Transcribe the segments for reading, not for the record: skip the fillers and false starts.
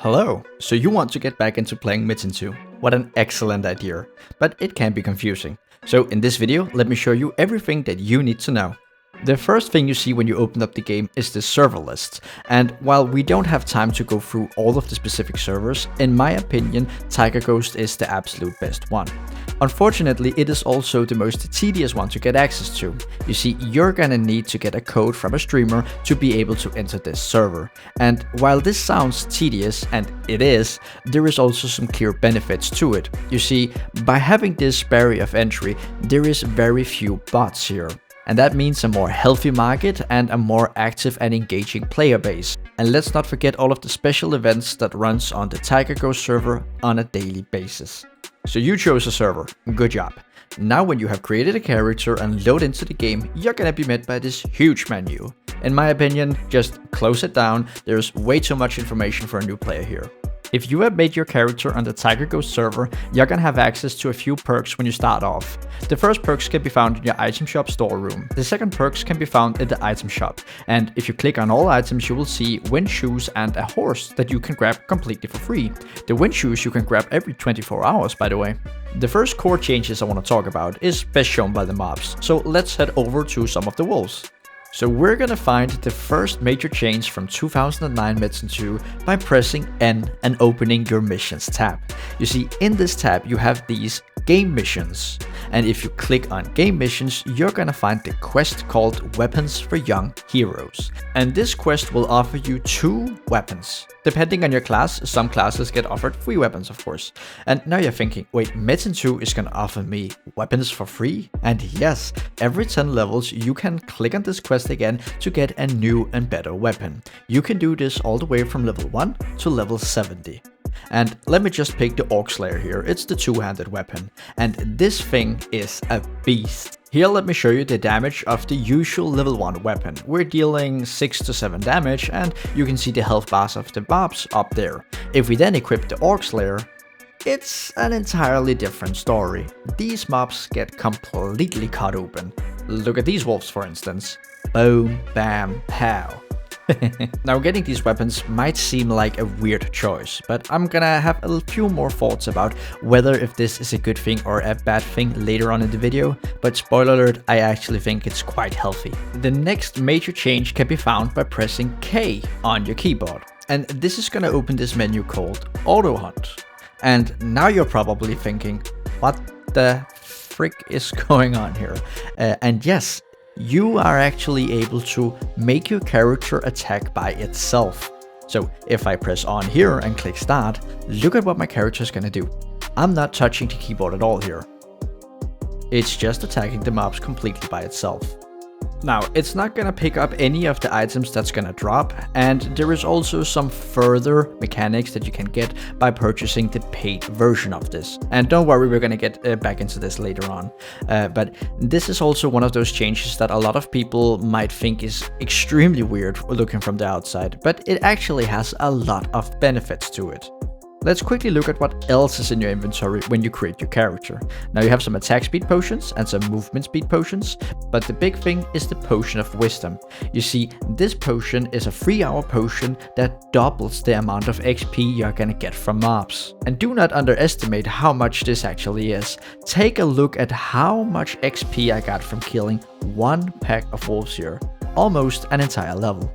Hello! So you want to get back into playing Metin2? What an excellent idea, but it can be confusing. So in this video, let me show you everything that you need to know. The first thing you see when you open up the game is the server list, and while we don't have time to go through all of the specific servers, in my opinion, Tigerghost is the absolute best one. Unfortunately, it is also the most tedious one to get access to. You see, you're gonna need to get a code from a streamer to be able to enter this server. And while this sounds tedious, and it is, there is also some clear benefits to it. You see, by having this barrier of entry, there is very few bots here. And that means a more healthy market and a more active and engaging player base. And let's not forget all of the special events that runs on the Tigerghost server on a daily basis. So you chose a server, good job. Now when you have created a character and load into the game, you're gonna be met by this huge menu. In my opinion, just close it down, there's way too much information for a new player here. If you have made your character on the Tigerghost server, you're gonna have access to a few perks when you start off. The first perks can be found in your item shop storeroom. The second perks can be found in the item shop. And if you click on all items, you will see wind shoes and a horse that you can grab completely for free. The wind shoes you can grab every 24 hours, by the way. The first core changes I want to talk about is best shown by the mobs. So let's head over to some of the wolves. So we're gonna find the first major change from 2009 Metin2 by pressing N and opening your missions tab. You see, in this tab you have these game missions, and if you click on game missions, you're gonna find the quest called Weapons for Young Heroes. And this quest will offer you 2 weapons. Depending on your class, some classes get offered free weapons, of course. And now you're thinking, wait, Metin2 is gonna offer me weapons for free? And yes, every 10 levels you can click on this quest again to get a new and better weapon. You can do this all the way from level 1 to level 70. And let me just pick the Orc Slayer here, it's the two-handed weapon. And this thing is a beast. Here let me show you the damage of the usual level 1 weapon. We're dealing 6 to 7 damage, and you can see the health bars of the mobs up there. If we then equip the Orc Slayer, it's an entirely different story. These mobs get completely cut open. Look at these wolves, for instance. Boom, bam, pow. Now getting these weapons might seem like a weird choice, but I'm gonna have a few more thoughts about whether if this is a good thing or a bad thing later on in the video, but spoiler alert, I actually think it's quite healthy. The next major change can be found by pressing K on your keyboard, and this is gonna open this menu called Auto Hunt. And now you're probably thinking, what the frick is going on here? And yes, you are actually able to make your character attack by itself. So if I press on here and click start, look at what my character is gonna do. I'm not touching the keyboard at all here. It's just attacking the mobs completely by itself. Now, it's not gonna pick up any of the items that's gonna drop, and there is also some further mechanics that you can get by purchasing the paid version of this. And don't worry, we're gonna get back into this later on. But this is also one of those changes that a lot of people might think is extremely weird looking from the outside, but it actually has a lot of benefits to it. Let's quickly look at what else is in your inventory when you create your character. Now you have some attack speed potions and some movement speed potions, but the big thing is the potion of wisdom. You see, this potion is a 3-hour potion that doubles the amount of XP you're gonna get from mobs. And do not underestimate how much this actually is. Take a look at how much XP I got from killing 1 pack of wolves here. Almost an entire level.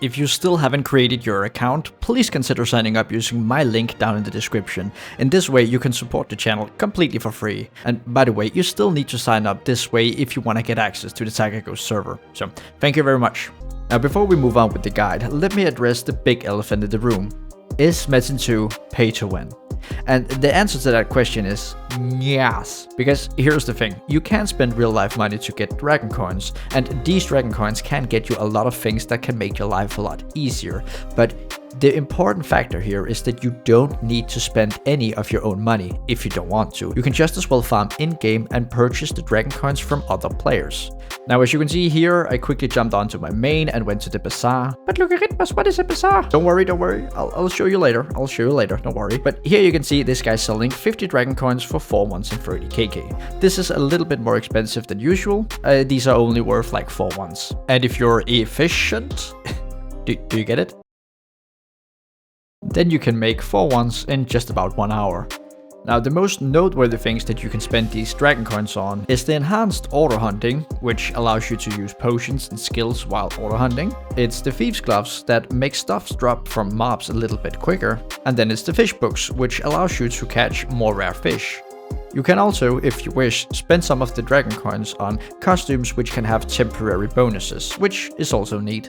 If you still haven't created your account, please consider signing up using my link down in the description. In this way you can support the channel completely for free. And by the way, you still need to sign up this way if you want to get access to the Tigerghost server. So thank you very much. Now before we move on with the guide, let me address the big elephant in the room. Is Metin2 pay to win? And the answer to that question is yes. Because here's the thing, you can spend real life money to get dragon coins, and these dragon coins can get you a lot of things that can make your life a lot easier. But the important factor here is that you don't need to spend any of your own money if you don't want to. You can just as well farm in-game and purchase the dragon coins from other players. Now as you can see here, I quickly jumped onto my main and went to the Bazaar. But look at it, what is a Bazaar? Don't worry, I'll show you later, don't worry. But here you can see this guy selling 50 dragon coins for 4 ones and 30 KK. This is a little bit more expensive than usual. These are only worth like 4 ones. And if you're efficient, do you get it? Then you can make 4 ones in just about 1 hour. Now, the most noteworthy things that you can spend these dragon coins on is the enhanced auto hunting, which allows you to use potions and skills while auto hunting. It's the thieves gloves that make stuffs drop from mobs a little bit quicker. And then it's the fish books, which allows you to catch more rare fish. You can also, if you wish, spend some of the dragon coins on costumes which can have temporary bonuses, which is also neat.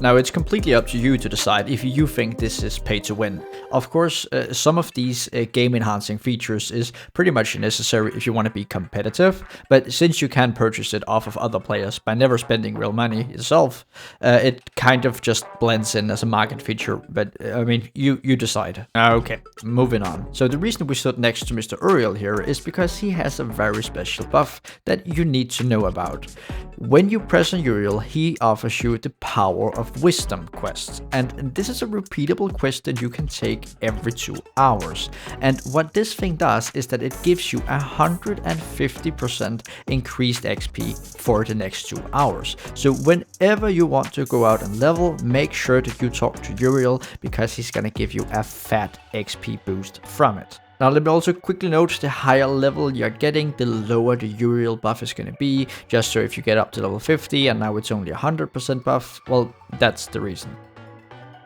Now, it's completely up to you to decide if you think this is pay to win. Of course, some of these game enhancing features is pretty much necessary if you want to be competitive, but since you can purchase it off of other players by never spending real money yourself, it kind of just blends in as a market feature, but I mean, you decide. Okay, moving on. So the reason we stood next to Mr. Uriel here is because he has a very special buff that you need to know about. When you press on Uriel, he offers you the Power of Wisdom quest, and this is a repeatable quest that you can take every 2 hours. And what this thing does is that it gives you 150% increased XP for the next 2 hours. So whenever you want to go out and level, make sure that you talk to Uriel, because he's gonna give you a fat XP boost from it. Now, let me also quickly note, the higher level you're getting, the lower the Uriel buff is going to be. Just so if you get up to level 50 and now it's only 100% buff, well, that's the reason.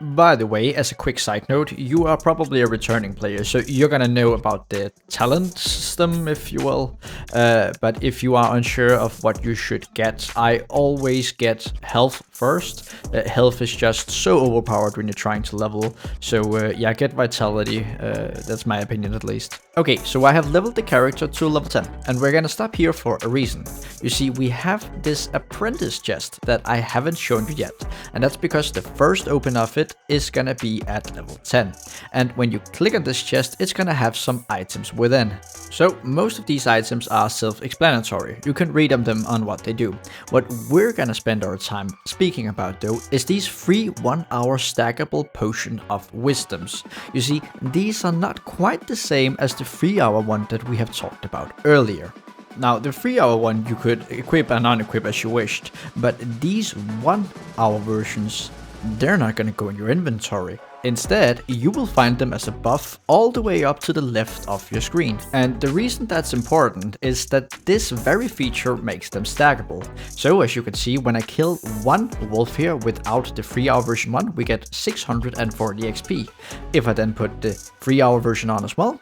By the way, as a quick side note, you are probably a returning player, so you're gonna know about the talent system, if you will. But if you are unsure of what you should get, I always get health first. Health is just so overpowered when you're trying to level. So yeah, get vitality. That's my opinion at least. Okay, so I have leveled the character to level 10, and we're gonna stop here for a reason. You see, we have this apprentice chest that I haven't shown you yet, and that's because the first open of it is gonna be at level 10. And when you click on this chest, it's gonna have some items within. So most of these items are self-explanatory. You can read them on what they do. What we're gonna spend our time speaking about though is these 3 1-hour stackable potion of wisdoms. You see, these are not quite the same as the 3-hour one that we have talked about earlier. Now, the 3-hour one you could equip and unequip as you wished, but these 1-hour versions, they're not gonna go in your inventory. Instead, you will find them as a buff all the way up to the left of your screen. And the reason that's important is that this very feature makes them stackable. So as you can see, when I kill 1 wolf here without the 3-hour version 1, we get 640 XP. If I then put the 3-hour version on as well,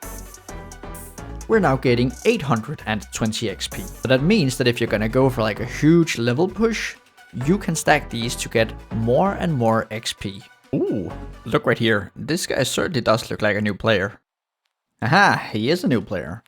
we're now getting 820 XP. So that means that if you're gonna go for like a huge level push, you can stack these to get more and more XP. Ooh, look right here. This guy certainly does look like a new player. Aha, he is a new player.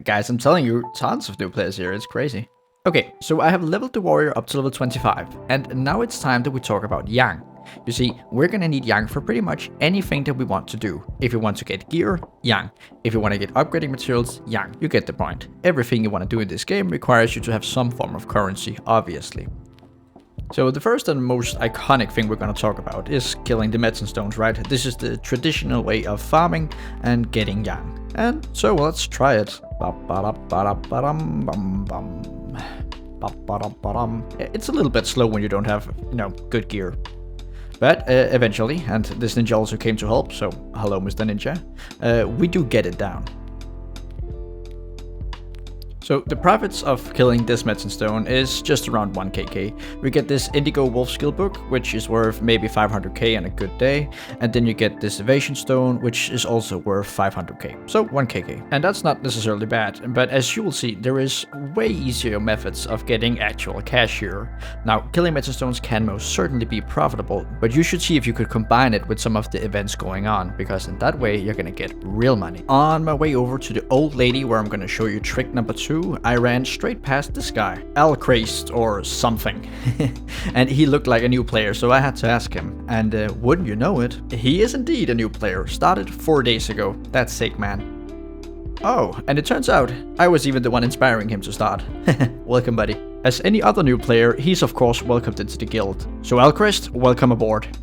Guys, I'm telling you, tons of new players here. It's crazy. Okay, so I have leveled the warrior up to level 25, and now it's time that we talk about Yang. You see, we're gonna need Yang for pretty much anything that we want to do. If you want to get gear, Yang. If you want to get upgrading materials, Yang. You get the point. Everything you want to do in this game requires you to have some form of currency, obviously. So the first and most iconic thing we're going to talk about is killing the Metin stones, right? This is the traditional way of farming and getting Yang. And so let's try it. It's a little bit slow when you don't have, good gear. But eventually, and this ninja also came to help, so hello Mr. Ninja, we do get it down. So the profits of killing this Metin stone is just around 1kk. We get this Indigo Wolf skill book, which is worth maybe 500k on a good day, and then you get this evasion stone, which is also worth 500k, so 1kk. And that's not necessarily bad, but as you will see, there is way easier methods of getting actual cash here. Now, killing Metin stones can most certainly be profitable, but you should see if you could combine it with some of the events going on, because in that way you're gonna get real money. On my way over to the old lady, where I'm gonna show you trick number 2, I ran straight past this guy, Alchemy or something, and he looked like a new player, so I had to ask him, and wouldn't you know it, he is indeed a new player, started 4 days ago. That's sick, man. Oh, and it turns out I was even the one inspiring him to start. Welcome, buddy. As any other new player, he's of course welcomed into the guild. So Alchemy, welcome aboard.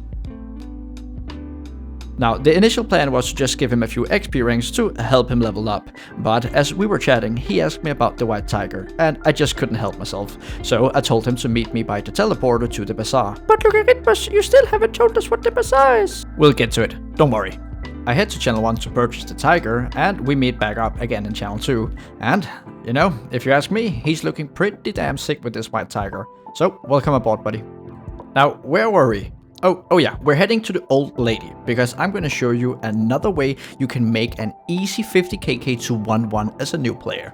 Now, the initial plan was to just give him a few XP rings to help him level up, but as we were chatting, he asked me about the white tiger, and I just couldn't help myself, so I told him to meet me by the teleporter to the Bazaar. But look at it, boss, you still haven't told us what the Bazaar is. We'll get to it, don't worry. I head to channel 1 to purchase the tiger, and we meet back up again in channel 2, and, you know, if you ask me, he's looking pretty damn sick with this white tiger, so welcome aboard, buddy. Now, where were we? Oh yeah, we're heading to the old lady, because I'm going to show you another way you can make an easy 50kk to 1-1 as a new player.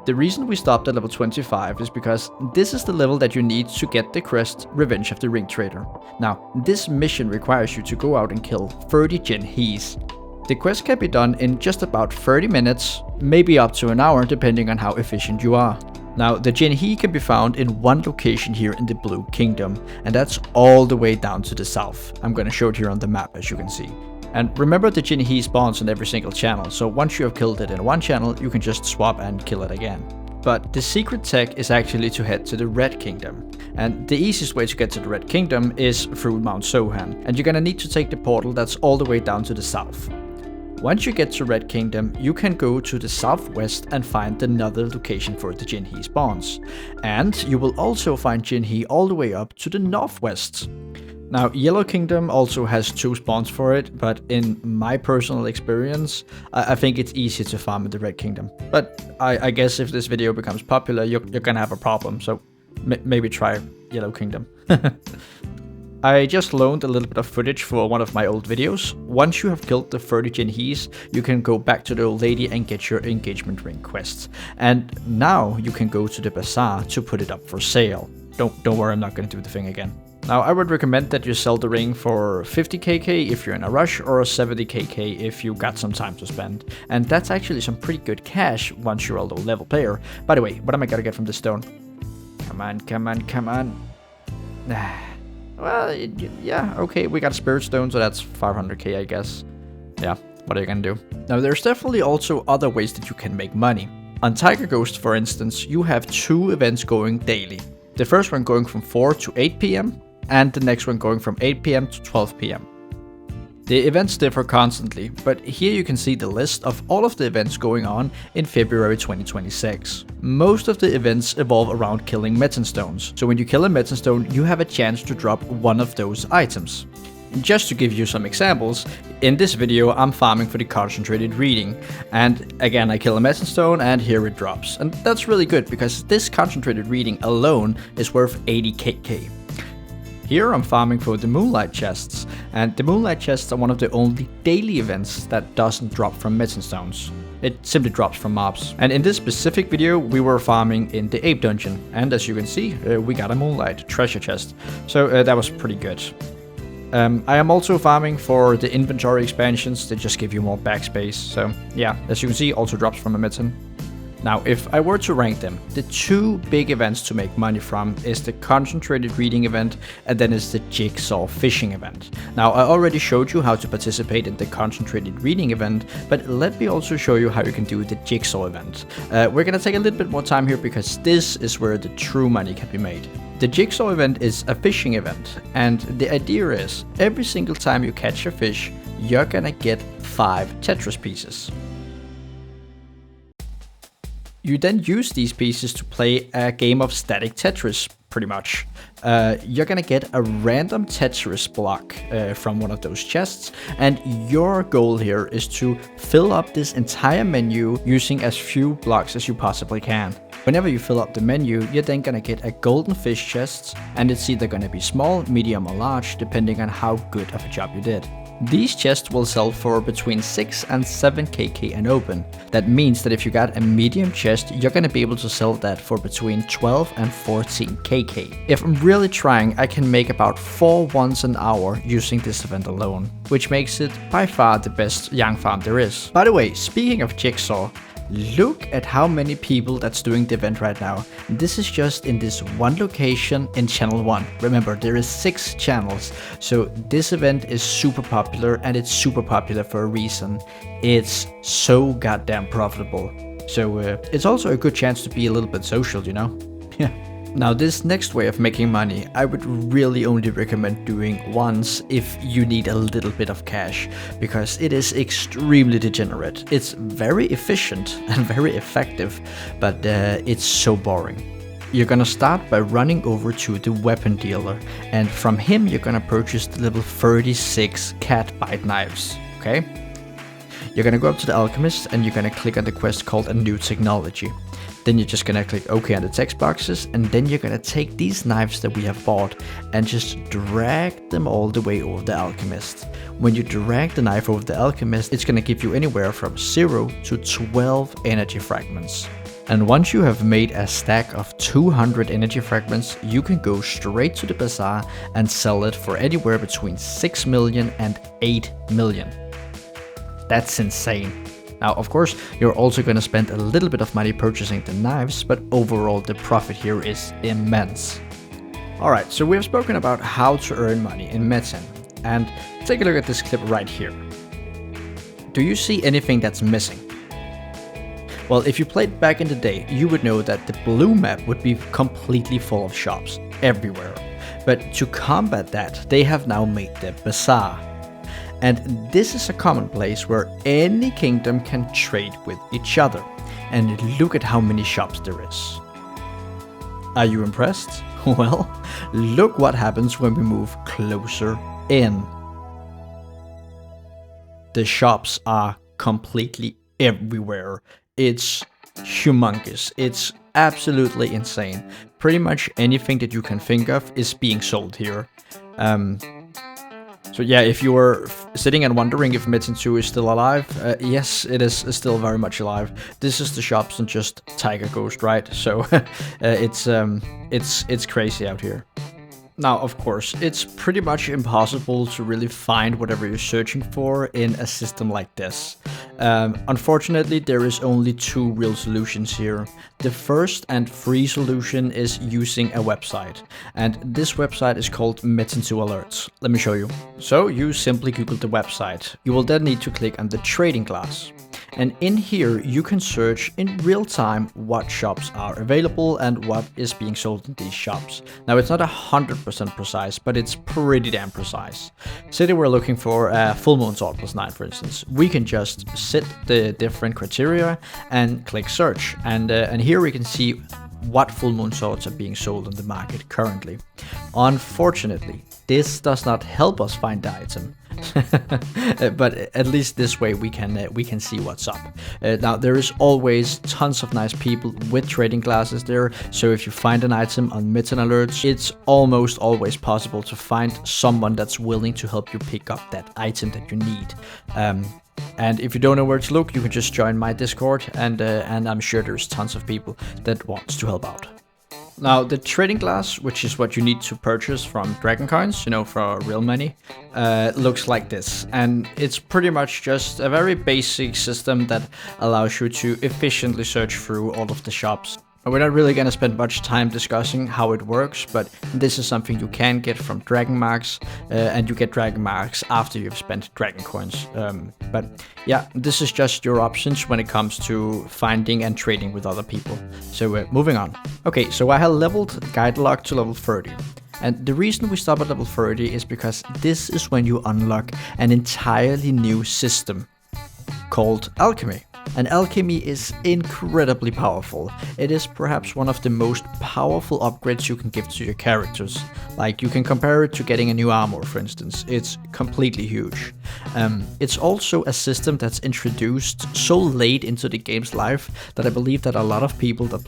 The reason we stopped at level 25 is because this is the level that you need to get the quest Revenge of the Ring Trader. Now, this mission requires you to go out and kill 30 Jin Hees. The quest can be done in just about 30 minutes, maybe up to an hour depending on how efficient you are. Now, the Jin He can be found in one location here in the Blue Kingdom, and that's all the way down to the south. I'm gonna show it here on the map, as you can see. And remember, the Jin He spawns on every single channel, so once you have killed it in one channel, you can just swap and kill it again. But the secret tech is actually to head to the Red Kingdom. And the easiest way to get to the Red Kingdom is through Mount Sohan, and you're gonna need to take the portal that's all the way down to the south. Once you get to Red Kingdom, you can go to the southwest and find another location for the Jin He spawns. And you will also find Jin He all the way up to the northwest. Now, Yellow Kingdom also has 2 spawns for it, but in my personal experience, I think it's easier to farm in the Red Kingdom. But I guess if this video becomes popular, you're gonna have a problem, so maybe try Yellow Kingdom. I just loaned a little bit of footage for one of my old videos. Once you have killed the 30 Jin Hees, you can go back to the old lady and get your engagement ring quests. And now you can go to the Bazaar to put it up for sale. Don't worry, I'm not going to do the thing again. Now, I would recommend that you sell the ring for 50kk if you're in a rush, or 70kk if you got some time to spend. And that's actually some pretty good cash once you're a low level player. By the way, what am I gonna get from this stone? Come on, come on, come on. Well, yeah, okay, we got Spirit Stone, so that's 500k, I guess. Yeah, what are you gonna do? Now, there's definitely also other ways that you can make money. On Tigerghost, for instance, you have 2 events going daily. The first one going from 4 to 8 PM, and the next one going from 8 PM to 12 PM. The events differ constantly, but here you can see the list of all of the events going on in February 2026. Most of the events evolve around killing Metin stones, so when you kill a Metin stone, you have a chance to drop one of those items. Just to give you some examples, in this video I'm farming for the concentrated reading, and again I kill a Metin stone and here it drops. And that's really good because this concentrated reading alone is worth 80kk. Here I'm farming for the Moonlight chests, and the Moonlight chests are one of the only daily events that doesn't drop from Metin stones. It simply drops from mobs. And in this specific video we were farming in the Ape dungeon, and as you can see we got a Moonlight treasure chest, so that was pretty good. I am also farming for the inventory expansions that just give you more backspace, so yeah, as you can see, also drops from a Metin. Now, if I were to rank them, the 2 big events to make money from is the concentrated reading event, and then is the jigsaw fishing event. Now, I already showed you how to participate in the concentrated reading event, but let me also show you how you can do the jigsaw event. We're gonna take a little bit more time here because this is where the true money can be made. The jigsaw event is a fishing event, and the idea is every single time you catch a fish, you're gonna get 5 Tetris pieces. You then use these pieces to play a game of static Tetris, pretty much. You're gonna get a random Tetris block from one of those chests, and your goal here is to fill up this entire menu using as few blocks as you possibly can. Whenever you fill up the menu, you're then gonna get a golden fish chest, and it's either gonna be small, medium or large, depending on how good of a job you did. These chests will sell for between 6 and 7kk and open. That means that if you got a medium chest, you're gonna be able to sell that for between 12 and 14kk. If I'm really trying, I can make about 4 ones an hour using this event alone, which makes it by far the best Yang farm there is. By the way, speaking of Jigsaw, look at how many people that's doing the event right now. This is just in this one location in channel 1. Remember, there is 6 channels, so this event is super popular, and it's super popular for a reason. It's so goddamn profitable. So it's also a good chance to be a little bit social, you know? Yeah. Now this next way of making money, I would really only recommend doing once if you need a little bit of cash, because it is extremely degenerate. It's very efficient and very effective, but it's so boring. You're gonna start by running over to the weapon dealer, and from him you're gonna purchase the level 36 cat bite knives, okay? You're gonna go up to the alchemist and you're gonna click on the quest called a new technology. Then you're just gonna click OK on the text boxes, and then you're gonna take these knives that we have bought and just drag them all the way over the alchemist. When you drag the knife over the alchemist, it's gonna give you anywhere from 0 to 12 energy fragments. And once you have made a stack of 200 energy fragments, you can go straight to the Bazaar and sell it for anywhere between 6 million and 8 million. That's insane. Now, of course, you're also going to spend a little bit of money purchasing the knives, but overall the profit here is immense. Alright, so we have spoken about how to earn money in Metin, and take a look at this clip right here. Do you see anything that's missing? Well, if you played back in the day, you would know that the blue map would be completely full of shops everywhere. But to combat that, they have now made the Bazaar. And this is a common place where any kingdom can trade with each other. And look at how many shops there is. Are you impressed? Well, look what happens when we move closer in. The shops are completely everywhere. It's humongous. It's absolutely insane. Pretty much anything that you can think of is being sold here. So yeah, if you were sitting and wondering if Metin2 is still alive, yes, it is still very much alive. This is the shops and just Tigerghost, right? So it's crazy out here. Now, of course, it's pretty much impossible to really find whatever you're searching for in a system like this. Unfortunately, there is only two real solutions here. The first and free solution is using a website, and this website is called Metin2 Alerts. Let me show you. So you simply Google the website. You will then need to click on the trading class. And in here, you can search in real time what shops are available and what is being sold in these shops. Now, it's not 100% precise, but it's pretty damn precise. Say that we're looking for a full moon sword +9, for instance. We can just set the different criteria and click search. And here we can see what full moon swords are being sold on the market currently. Unfortunately, this does not help us find the item. But at least this way we can see what's up. Now, there is always tons of nice people with trading classes there, so if you find an item on Metin Alerts, it's almost always possible to find someone that's willing to help you pick up that item that you need. And if you don't know where to look, you can just join my Discord, and I'm sure there's tons of people that wants to help out. Now, the trading class, which is what you need to purchase from Dragon Coins, you know, for real money, looks like this. And it's pretty much just a very basic system that allows you to efficiently search through all of the shops. We're not really gonna spend much time discussing how it works, but this is something you can get from Dragon Marks, and you get Dragon Marks after you've spent Dragon Coins. But yeah, this is just your options when it comes to finding and trading with other people. So moving on. Okay, so I have leveled Guide Log to level 30. And the reason we stop at level 30 is because this is when you unlock an entirely new system called Alchemy. And Alchemy is incredibly powerful. It is perhaps one of the most powerful upgrades you can give to your characters. Like, you can compare it to getting a new armor, for instance. It's completely huge. It's also a system that's introduced so late into the game's life that I believe that a lot of people that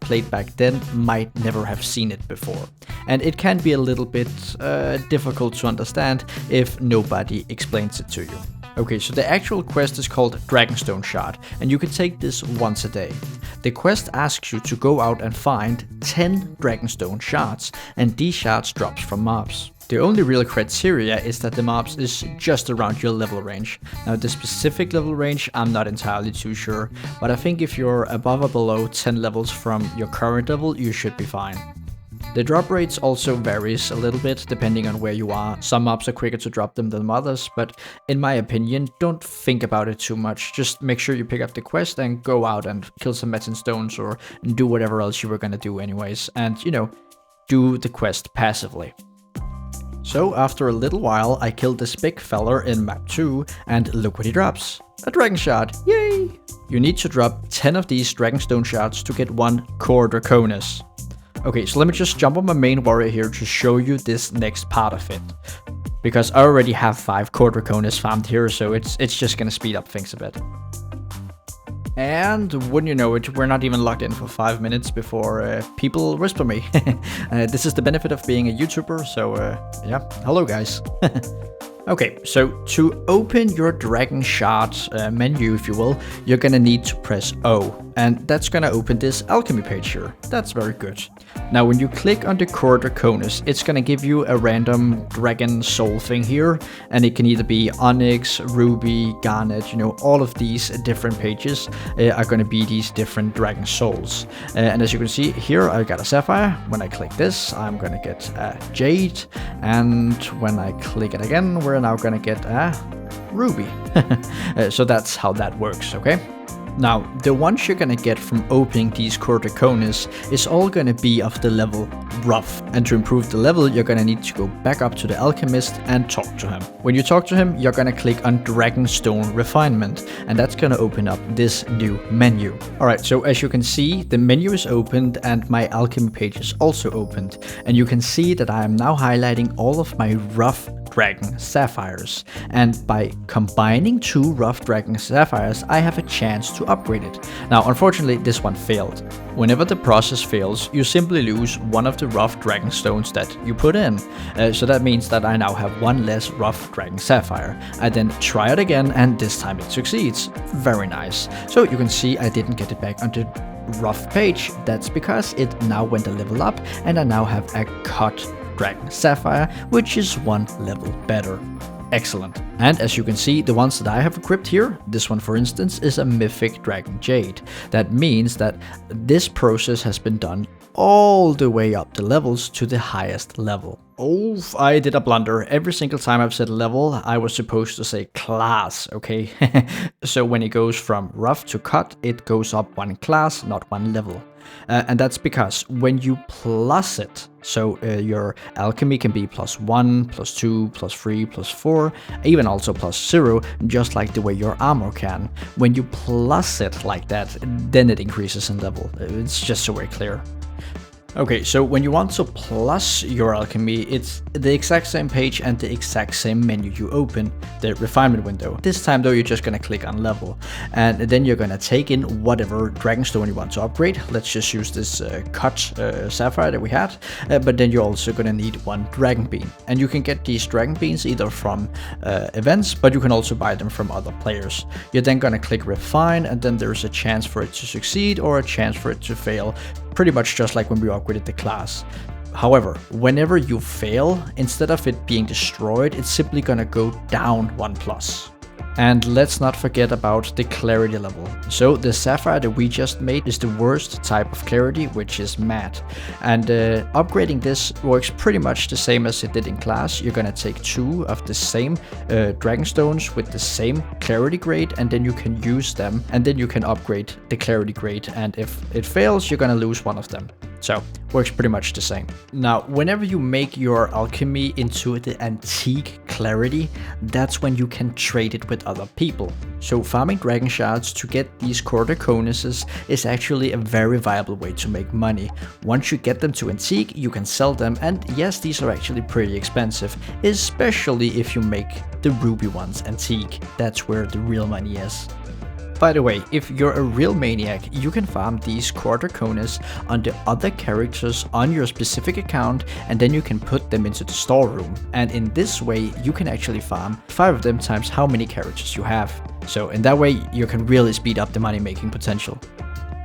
played back then might never have seen it before. And it can be a little bit difficult to understand if nobody explains it to you. Okay, so the actual quest is called Dragonstone Shard, and you can take this once a day. The quest asks you to go out and find 10 Dragonstone Shards, and these shards drops from mobs. The only real criteria is that the mobs is just around your level range. Now, the specific level range, I'm not entirely too sure, but I think if you're above or below 10 levels from your current level, you should be fine. The drop rates also varies a little bit depending on where you are. Some mobs are quicker to drop them than others, but in my opinion, don't think about it too much. Just make sure you pick up the quest and go out and kill some Metin stones or do whatever else you were gonna do anyways. And, you know, do the quest passively. So after a little while, I killed this big feller in map 2, and look what he drops. A dragon shard, yay! You need to drop 10 of these dragonstone shards to get 1 core draconis. Okay, so let me just jump on my main warrior here to show you this next part of it. Because I already have 5 core draconis farmed here, so it's just gonna speed up things a bit. And wouldn't you know it, we're not even logged in for 5 minutes before people whisper me. This is the benefit of being a YouTuber, so yeah, hello guys. Okay, so to open your dragon shard menu, if you will, you're gonna need to press O, and that's gonna open this alchemy page here. That's very good. Now when you click on the core draconis, it's gonna give you a random dragon soul thing here, and it can either be onyx, ruby, garnet, you know, all of these different pages are gonna be these different dragon souls. And as you can see here, I got a sapphire. When I click this, I'm gonna get a jade, and when I click it again, we're now gonna get a ruby. So that's how that works, okay? Now, the ones you're gonna get from opening these core draconis is all gonna be of the level rough. And to improve the level, you're gonna need to go back up to the alchemist and talk to him. When you talk to him, you're gonna click on Dragonstone Refinement, and that's gonna open up this new menu. Alright, so as you can see, the menu is opened and my alchemy page is also opened. And you can see that I am now highlighting all of my rough dragon sapphires, and by combining 2 rough dragon sapphires I have a chance to upgrade it. Now unfortunately this one failed. Whenever the process fails, you simply lose one of the rough dragon stones that you put in. So that means that I now have 1 less rough dragon sapphire. I then try it again and this time it succeeds. Very nice. So you can see I didn't get it back on the rough page. That's because it now went a level up and I now have a cut dragon sapphire, which is 1 level better. Excellent. And as you can see, the ones that I have equipped here, this one for instance is a mythic dragon jade. That means that this process has been done all the way up the levels to the highest level. Oh, I did a blunder. Every single time I've said level, I was supposed to say class, okay? So when it goes from rough to cut, it goes up 1 class, not 1 level. And that's because when you plus it, so your alchemy can be +1, +2, +3, +4, even also +0, just like the way your armor can. When you plus it like that, then it increases in level. It's just so very clear. Okay, so when you want to plus your alchemy, it's the exact same page and the exact same menu you open, the refinement window. This time though, you're just gonna click on level, and then you're gonna take in whatever dragonstone you want to upgrade. Let's just use this cut sapphire that we had, but then you're also gonna need 1 dragon bean. And you can get these dragon beans either from events, but you can also buy them from other players. You're then gonna click refine, and then there's a chance for it to succeed or a chance for it to fail. Pretty much just like when we upgraded the class. However, whenever you fail, instead of it being destroyed, it's simply gonna go down 1+. And let's not forget about the clarity level. So the sapphire that we just made is the worst type of clarity, which is matte. And upgrading this works pretty much the same as it did in class. You're gonna take 2 of the same dragonstones with the same clarity grade, and then you can use them, and then you can upgrade the clarity grade. And if it fails, you're gonna lose 1 of them. So, works pretty much the same. Now, whenever you make your alchemy into the antique clarity, that's when you can trade it with other people. So farming dragon shards to get these core draconises is actually a very viable way to make money. Once you get them to antique, you can sell them, and yes, these are actually pretty expensive, especially if you make the ruby ones antique. That's where the real money is. By the way, if you're a real maniac, you can farm these core draconis under other characters on your specific account, and then you can put them into the storeroom. And in this way, you can actually farm 5 of them times how many characters you have. So in that way, you can really speed up the money making potential.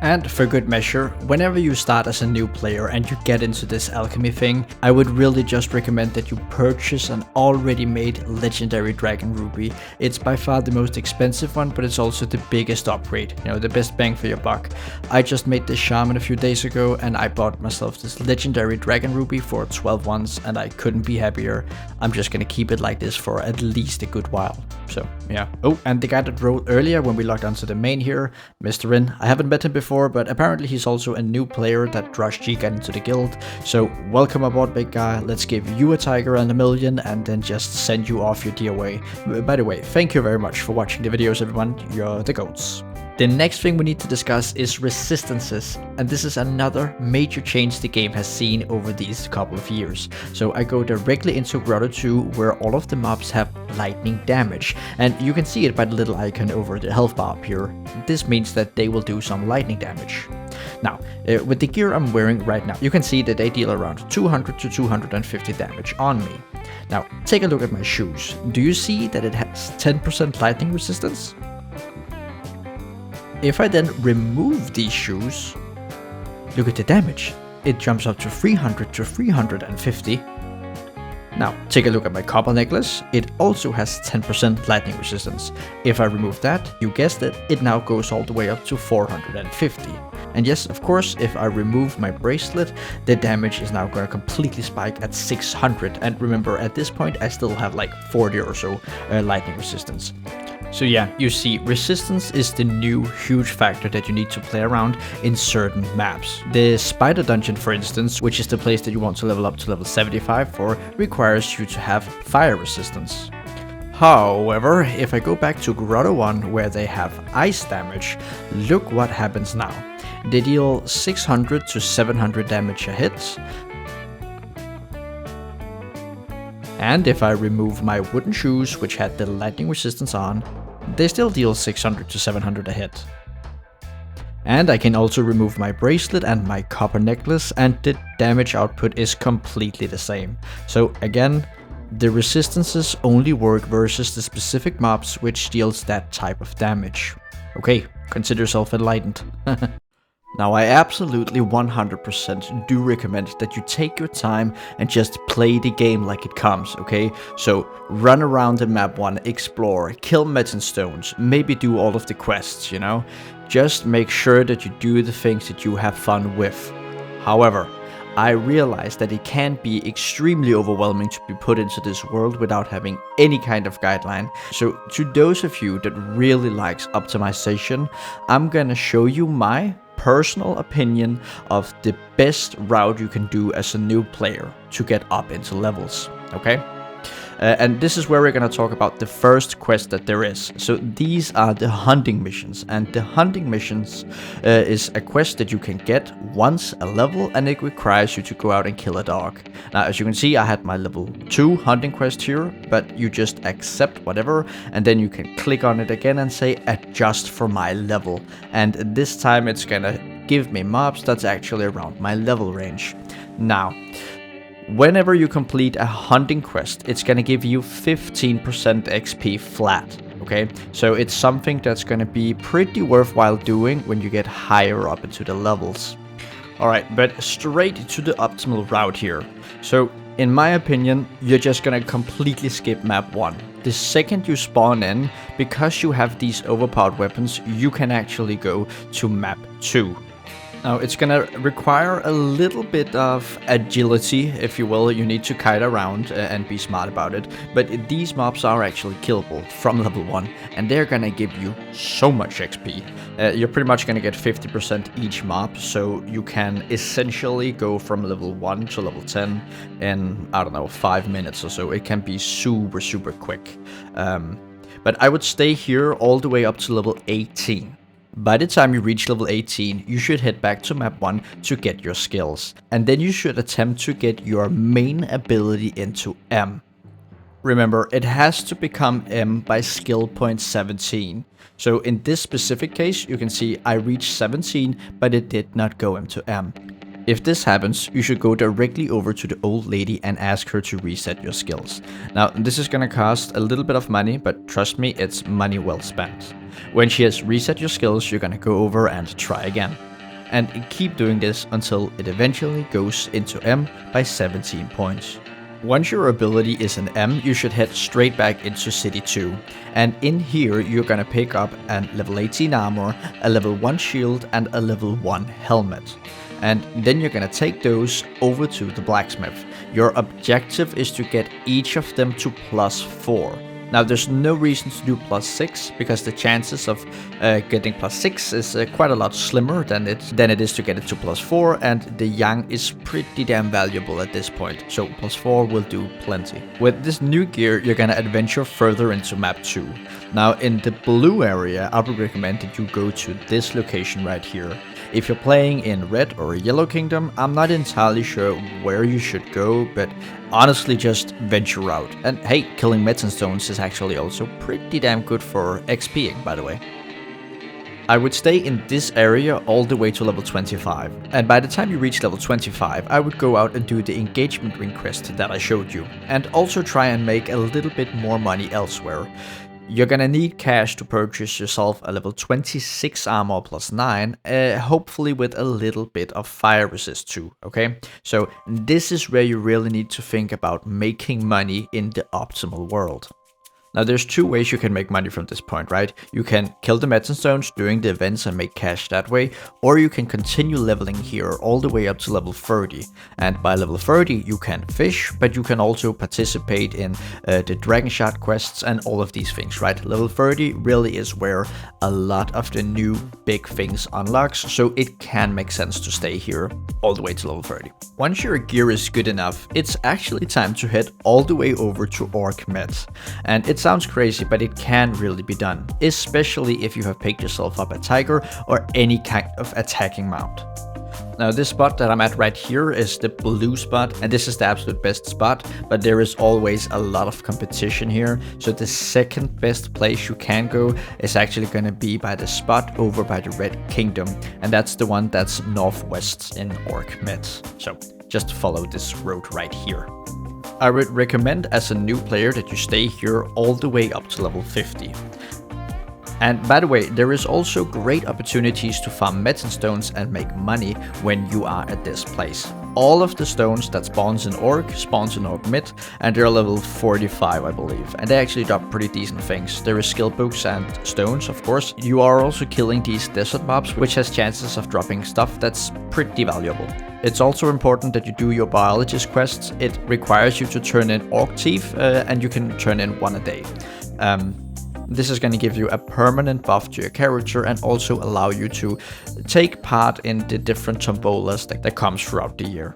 And for good measure, whenever you start as a new player and you get into this alchemy thing, I would really just recommend that you purchase an already made legendary dragon ruby. It's by far the most expensive one, but it's also the biggest upgrade, you know, the best bang for your buck. I just made this shaman a few days ago and I bought myself this legendary dragon ruby for 12 ones and I couldn't be happier. I'm just gonna keep it like this for at least a good while. So yeah. Oh, and the guy that rolled earlier when we logged onto the main here, Mr. In, I haven't met him before, but apparently he's also a new player that Drush G got into the guild. So welcome aboard, big guy. Let's give you a tiger and a million and then just send you off your dear way. By the way, thank you very much for watching the videos, everyone. You're the goats. The next thing we need to discuss is resistances, and this is another major change the game has seen over these couple of years. So I go directly into Grotto 2 where all of the mobs have lightning damage, and you can see it by the little icon over the health bar up here. This means that they will do some lightning damage. Now, with the gear I'm wearing right now, you can see that they deal around 200 to 250 damage on me. Now, take a look at my shoes. Do you see that it has 10% lightning resistance? If I then remove these shoes, look at the damage. It jumps up to 300 to 350. Now, take a look at my copper necklace. It also has 10% lightning resistance. If I remove that, you guessed it, it now goes all the way up to 450. And yes, of course, if I remove my bracelet, the damage is now going to completely spike at 600. And remember, at this point, I still have like 40 or so lightning resistance. So yeah, you see, resistance is the new huge factor that you need to play around in certain maps. The spider dungeon, for instance, which is the place that you want to level up to level 75 for, requires you to have fire resistance. However, if I go back to Grotto 1 where they have ice damage, look what happens now. They deal 600 to 700 damage a hit. And if I remove my wooden shoes, which had the lightning resistance on, they still deal 600 to 700 a hit. And I can also remove my bracelet and my copper necklace, and the damage output is completely the same. So again, the resistances only work versus the specific mobs which deals that type of damage. Okay, consider yourself enlightened. Now, I absolutely 100% do recommend that you take your time and just play the game like it comes, okay? So, run around the map 1, explore, kill Metin stones, maybe do all of the quests, you know? Just make sure that you do the things that you have fun with. However, I realize that it can be extremely overwhelming to be put into this world without having any kind of guideline. So, to those of you that really likes optimization, I'm gonna show you my personal opinion of the best route you can do as a new player to get up into levels, okay? And this is where we're gonna talk about the first quest that there is. So these are the hunting missions, and the hunting missions is a quest that you can get once a level, and it requires you to go out and kill a dog. Now, as you can see, I had my level 2 hunting quest here, but you just accept whatever, and then you can click on it again and say adjust for my level. And this time it's gonna give me mobs that's actually around my level range. Now, whenever you complete a hunting quest, it's gonna give you 15% XP flat, okay? So it's something that's gonna be pretty worthwhile doing when you get higher up into the levels. Alright, but straight to the optimal route here. So, in my opinion, you're just gonna completely skip map 1. The second you spawn in, because you have these overpowered weapons, you can actually go to map 2. Now, it's gonna require a little bit of agility, if you will. You need to kite around and be smart about it. But these mobs are actually killable from level 1, and they're gonna give you so much XP. You're pretty much gonna get 50% each mob, so you can essentially go from level 1 to level 10 in, I don't know, 5 minutes or so. It can be super, super quick. But I would stay here all the way up to level 18. By the time you reach level 18, you should head back to map 1 to get your skills. And then you should attempt to get your main ability into M. Remember, it has to become M by skill point 17. So in this specific case, you can see I reached 17, but it did not go into M. If this happens, you should go directly over to the old lady and ask her to reset your skills. Now, this is gonna cost a little bit of money, but trust me, it's money well spent. When she has reset your skills, you're gonna go over and try again. and keep doing this until it eventually goes into M by 17 points. Once your ability is an M, you should head straight back into City 2, and in here you're gonna pick up a level 18 armor, a level 1 shield, and a level 1 helmet. And then you're gonna take those over to the blacksmith. Your objective is to get each of them to +4. Now there's no reason to do +6 because the chances of getting +6 is quite a lot slimmer than it is to get it to +4, and the yang is pretty damn valuable at this point, so +4 will do plenty. With this new gear you're gonna adventure further into map 2. Now in the blue area I would recommend that you go to this location right here. If you're playing in Red or Yellow Kingdom, I'm not entirely sure where you should go, but honestly just venture out. And hey, killing Metin stones is actually also pretty damn good for XPing, by the way. I would stay in this area all the way to level 25, and by the time you reach level 25, I would go out and do the engagement ring quest that I showed you, and also try and make a little bit more money elsewhere. You're gonna need cash to purchase yourself a level 26 armor +9, hopefully with a little bit of fire resist too, okay? So this is where you really need to think about making money in the optimal world. Now there's two ways you can make money from this point, right? You can kill the Metin stones during the events and make cash that way, or you can continue leveling here all the way up to level 30. And by level 30 you can fish, but you can also participate in the dragon shard quests and all of these things, right? Level 30 really is where a lot of the new big things unlocks, so it can make sense to stay here all the way to level 30. Once your gear is good enough, it's actually time to head all the way over to Orc Met. And it sounds crazy, but it can really be done, especially if you have picked yourself up a tiger or any kind of attacking mount. Now this spot that I'm at right here is the blue spot, and this is the absolute best spot, but there is always a lot of competition here, so the second best place you can go is actually going to be by the spot over by the Red Kingdom, and that's the one that's northwest in Orc Met. So just follow this road right here. I would recommend as a new player that you stay here all the way up to level 50. And by the way, there is also great opportunities to farm Metin stones and make money when you are at this place. All of the stones that spawns in Orc Met, and they're level 45 I believe, and they actually drop pretty decent things. There is skill books and stones, of course. You are also killing these desert mobs, which has chances of dropping stuff that's pretty valuable. It's also important that you do your biologist quests. It requires you to turn in Orc Teeth, and you can turn in one a day. This is going to give you a permanent buff to your character and also allow you to take part in the different tombolas that comes throughout the year.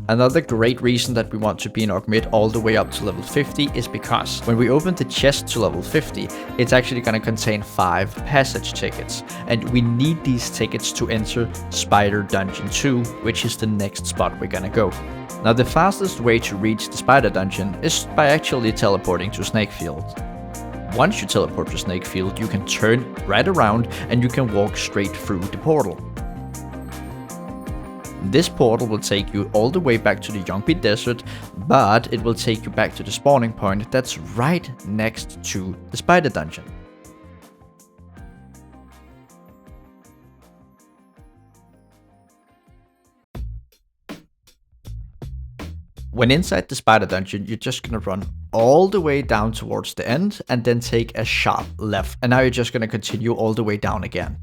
Another great reason that we want to be in Orc Met all the way up to level 50 is because when we open the chest to level 50, it's actually going to contain 5 passage tickets, and we need these tickets to enter Spider Dungeon 2, which is the next spot we're going to go. Now the fastest way to reach the Spider Dungeon is by actually teleporting to Snakefield. Once you teleport to Snakefield, you can turn right around and you can walk straight through the portal. This portal will take you all the way back to the Yongpi Desert, but it will take you back to the spawning point that's right next to the Spider Dungeon. When inside the Spider Dungeon, you're just gonna run all the way down towards the end and then take a sharp left, and now you're just gonna continue all the way down again.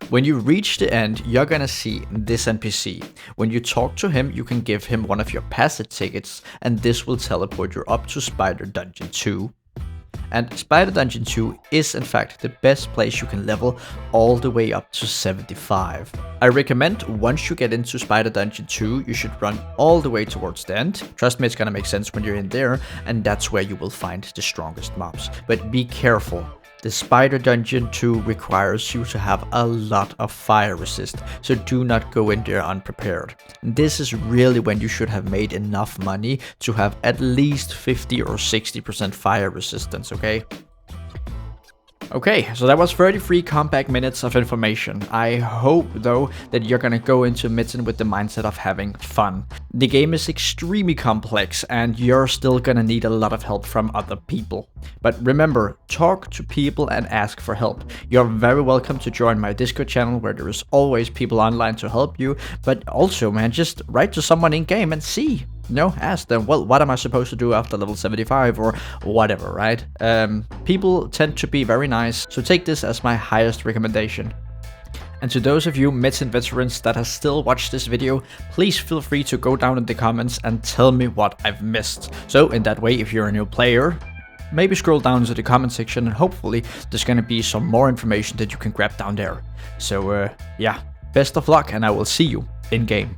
When you reach the end, you're gonna see this NPC. When you talk to him, you can give him one of your passage tickets, and this will teleport you up to Spider Dungeon 2. And Spider Dungeon 2 is in fact the best place you can level all the way up to 75. I recommend once you get into Spider Dungeon 2, you should run all the way towards the end. Trust me, it's gonna make sense when you're in there, and that's where you will find the strongest mobs. But be careful. The Spider Dungeon 2 requires you to have a lot of fire resist, so do not go in there unprepared. This is really when you should have made enough money to have at least 50 or 60% fire resistance, okay? Okay, so that was 33 compact minutes of information. I hope, though, that you're gonna go into Mitten with the mindset of having fun. The game is extremely complex, and you're still gonna need a lot of help from other people. But remember, talk to people and ask for help. You're very welcome to join my Discord channel, where there is always people online to help you. But also, man, just write to someone in game and see. Ask them, well, what am I supposed to do after level 75 or whatever, right? People tend to be very nice, so take this as my highest recommendation. And to those of you Metin veterans that have still watched this video, please feel free to go down in the comments and tell me what I've missed. So in that way, if you're a new player, maybe scroll down to the comment section and hopefully there's gonna be some more information that you can grab down there. So yeah, best of luck and I will see you in game.